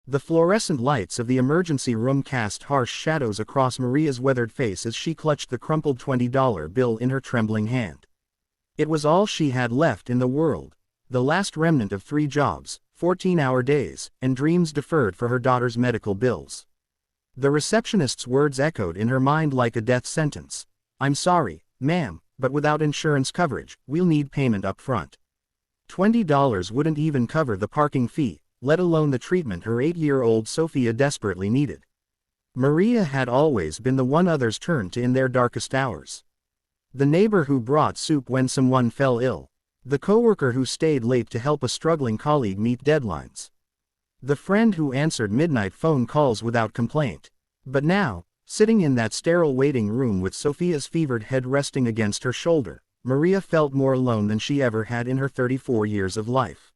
The fluorescent lights of the emergency room cast harsh shadows across Maria's weathered face as she clutched the crumpled $20 bill in her trembling hand. It was all she had left in the world, the last remnant of 3 jobs, 14-hour days, and dreams deferred for her daughter's medical bills. The receptionist's words echoed in her mind like a death sentence. "I'm sorry, ma'am, but without insurance coverage, we'll need payment up front." $20 wouldn't even cover the parking fee, let alone the treatment her 8-year-old Sophia desperately needed. Maria had always been the one others turned to in their darkest hours. The neighbor who brought soup when someone fell ill. The coworker who stayed late to help a struggling colleague meet deadlines. The friend who answered midnight phone calls without complaint. But now, sitting in that sterile waiting room with Sophia's fevered head resting against her shoulder, Maria felt more alone than she ever had in her 34 years of life.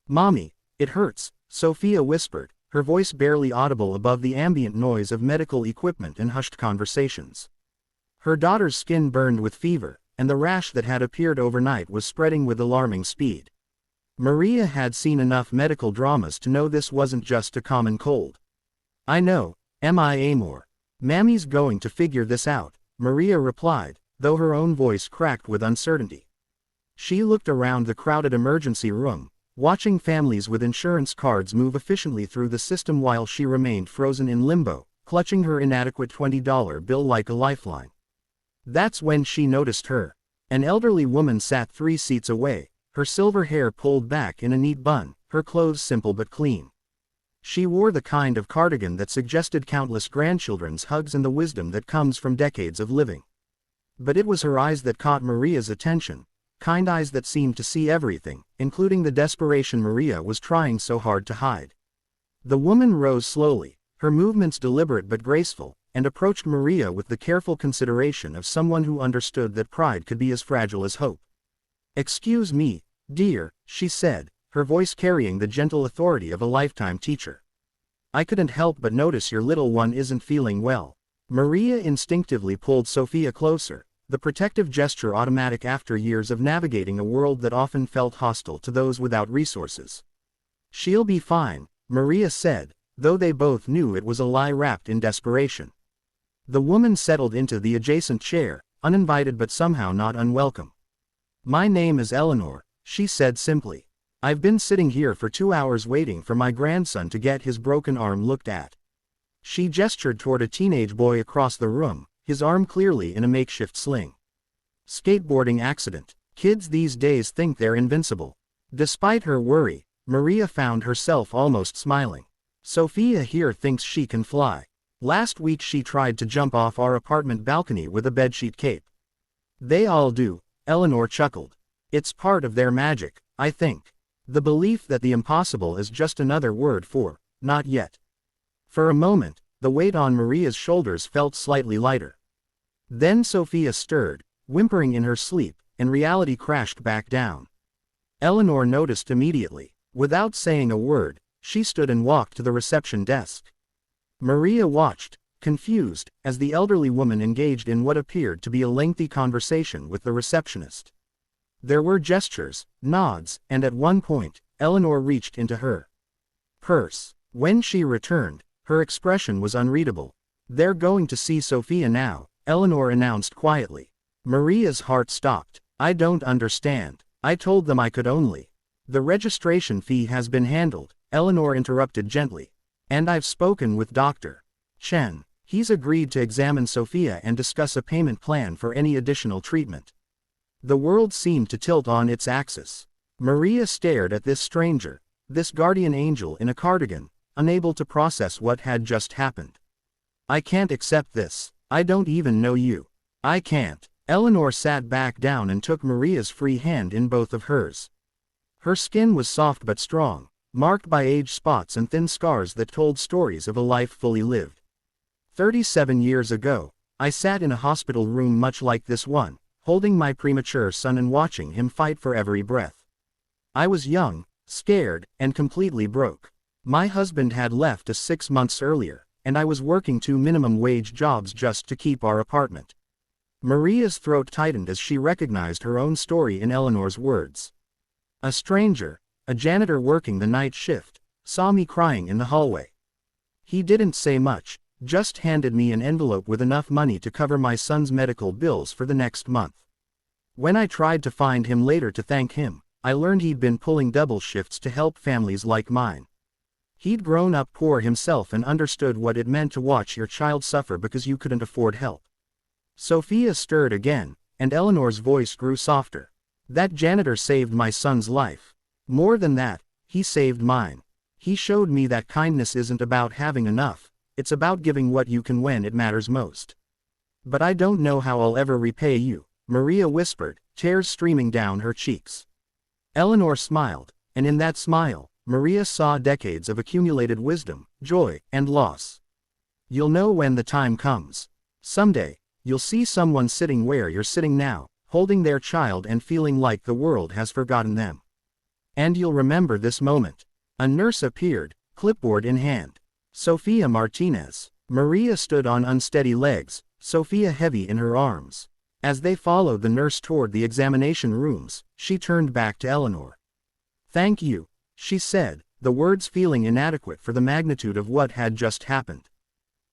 "Mommy, it hurts," Sophia whispered, her voice barely audible above the ambient noise of medical equipment and hushed conversations. Her daughter's skin burned with fever, and the rash that had appeared overnight was spreading with alarming speed. Maria had seen enough medical dramas to know this wasn't just a common cold. "I know, Amor. Mammy's going to figure this out," Maria replied, though her own voice cracked with uncertainty. She looked around the crowded emergency room, watching families with insurance cards move efficiently through the system while she remained frozen in limbo, clutching her inadequate $20 bill like a lifeline. That's when she noticed her. An elderly woman sat 3 seats away, her silver hair pulled back in a neat bun, her clothes simple but clean. She wore the kind of cardigan that suggested countless grandchildren's hugs and the wisdom that comes from decades of living. But it was her eyes that caught Maria's attention, kind eyes that seemed to see everything, including the desperation Maria was trying so hard to hide. The woman rose slowly, her movements deliberate but graceful, and approached Maria with the careful consideration of someone who understood that pride could be as fragile as hope. "Excuse me, dear," she said, her voice carrying the gentle authority of a lifetime teacher. "I couldn't help but notice your little one isn't feeling well." Maria instinctively pulled Sophia closer, the protective gesture automatic after years of navigating a world that often felt hostile to those without resources. "She'll be fine," Maria said, though they both knew it was a lie wrapped in desperation. The woman settled into the adjacent chair, uninvited but somehow not unwelcome. "My name is Eleanor," she said simply. "I've been sitting here for 2 hours waiting for my grandson to get his broken arm looked at." She gestured toward a teenage boy across the room, his arm clearly in a makeshift sling. "Skateboarding accident. Kids these days think they're invincible." Despite her worry, Maria found herself almost smiling. "Sophia here thinks she can fly. Last week she tried to jump off our apartment balcony with a bedsheet cape." "They all do," Eleanor chuckled. "It's part of their magic, I think. The belief that the impossible is just another word for, not yet." For a moment, the weight on Maria's shoulders felt slightly lighter. Then Sophia stirred, whimpering in her sleep, and reality crashed back down. Eleanor noticed immediately. Without saying a word, she stood and walked to the reception desk. Maria watched, confused, as the elderly woman engaged in what appeared to be a lengthy conversation with the receptionist. There were gestures, nods, and at one point, Eleanor reached into her purse. When she returned, her expression was unreadable. "They're going to see Sophia now," Eleanor announced quietly. Maria's heart stopped. "I don't understand. I told them I could only." "The registration fee has been handled," Eleanor interrupted gently. "And I've spoken with Dr. Chen. He's agreed to examine Sophia and discuss a payment plan for any additional treatment." The world seemed to tilt on its axis. Maria stared at this stranger, this guardian angel in a cardigan, unable to process what had just happened. "I can't accept this. I don't even know you." "I can't." Eleanor sat back down and took Maria's free hand in both of hers. Her skin was soft but strong, marked by age spots and thin scars that told stories of a life fully lived. 37 years ago, I sat in a hospital room much like this one, holding my premature son and watching him fight for every breath. I was young, scared, and completely broke. My husband had left us 6 months earlier, and I was working 2 minimum-wage jobs just to keep our apartment. Maria's throat tightened as she recognized her own story in Eleanor's words. A stranger, a janitor working the night shift, saw me crying in the hallway. He didn't say much, just handed me an envelope with enough money to cover my son's medical bills for the next month. When I tried to find him later to thank him, I learned he'd been pulling double shifts to help families like mine. He'd grown up poor himself and understood what it meant to watch your child suffer because you couldn't afford help. Sophia stirred again, and Eleanor's voice grew softer. That janitor saved my son's life. More than that, he saved mine. He showed me that kindness isn't about having enough, it's about giving what you can when it matters most. But I don't know how I'll ever repay you, Maria whispered, tears streaming down her cheeks. Eleanor smiled, and in that smile, Maria saw decades of accumulated wisdom, joy, and loss. You'll know when the time comes. Someday, you'll see someone sitting where you're sitting now, holding their child and feeling like the world has forgotten them. And you'll remember this moment. A nurse appeared, clipboard in hand. Sophia Martinez. Maria stood on unsteady legs, Sophia heavy in her arms. As they followed the nurse toward the examination rooms, she turned back to Eleanor. "Thank you," she said, the words feeling inadequate for the magnitude of what had just happened.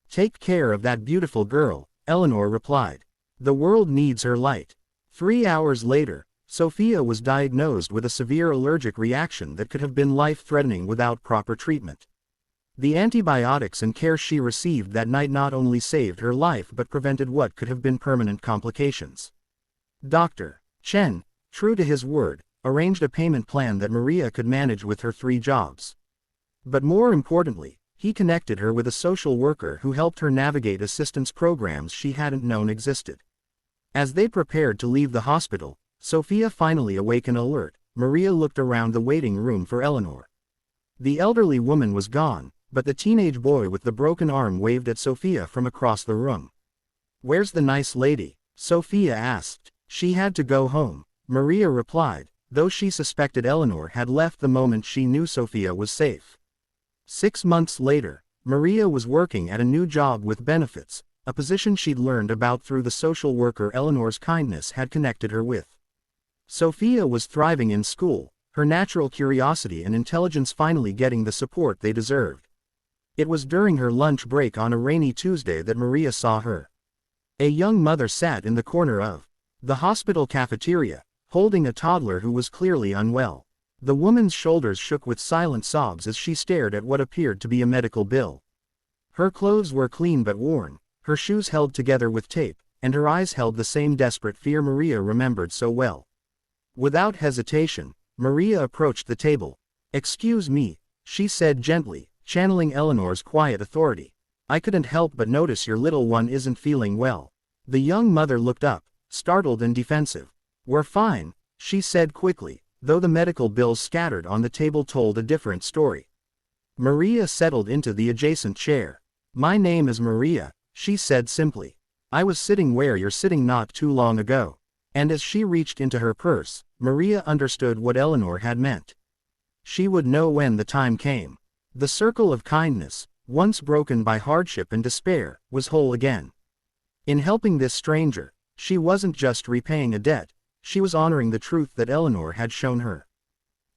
"Take care of that beautiful girl," Eleanor replied. "The world needs her light." 3 hours later, Sophia was diagnosed with a severe allergic reaction that could have been life-threatening without proper treatment. The antibiotics and care she received that night not only saved her life but prevented what could have been permanent complications. Dr. Chen, true to his word, arranged a payment plan that Maria could manage with her 3 jobs. But more importantly, he connected her with a social worker who helped her navigate assistance programs she hadn't known existed. As they prepared to leave the hospital, Sophia finally awake and alert, Maria looked around the waiting room for Eleanor. The elderly woman was gone, but the teenage boy with the broken arm waved at Sophia from across the room. "Where's the nice lady?" Sophia asked. "She had to go home," Maria replied, though she suspected Eleanor had left the moment she knew Sophia was safe. 6 months later, Maria was working at a new job with benefits, a position she'd learned about through the social worker Eleanor's kindness had connected her with. Sophia was thriving in school, her natural curiosity and intelligence finally getting the support they deserved. It was during her lunch break on a rainy Tuesday that Maria saw her. A young mother sat in the corner of the hospital cafeteria, holding a toddler who was clearly unwell. The woman's shoulders shook with silent sobs as she stared at what appeared to be a medical bill. Her clothes were clean but worn, her shoes held together with tape, and her eyes held the same desperate fear Maria remembered so well. Without hesitation, Maria approached the table. "Excuse me," she said gently, channeling Eleanor's quiet authority. "I couldn't help but notice your little one isn't feeling well." The young mother looked up, startled and defensive. "We're fine," she said quickly, though the medical bills scattered on the table told a different story. Maria settled into the adjacent chair. "My name is Maria," she said simply. "I was sitting where you're sitting not too long ago." And as she reached into her purse, Maria understood what Eleanor had meant. She would know when the time came. The circle of kindness, once broken by hardship and despair, was whole again. In helping this stranger, she wasn't just repaying a debt, she was honoring the truth that Eleanor had shown her.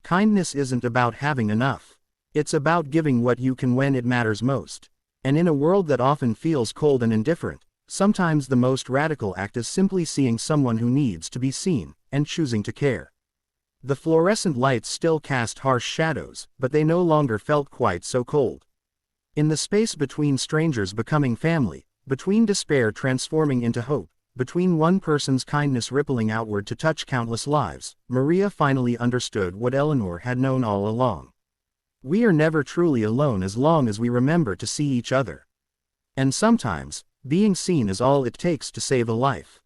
Kindness isn't about having enough. It's about giving what you can when it matters most. And in a world that often feels cold and indifferent, sometimes the most radical act is simply seeing someone who needs to be seen, and choosing to care. The fluorescent lights still cast harsh shadows, but they no longer felt quite so cold. In the space between strangers becoming family, between despair transforming into hope, between one person's kindness rippling outward to touch countless lives, Maria finally understood what Eleanor had known all along. We are never truly alone as long as we remember to see each other. And sometimes, being seen is all it takes to save a life.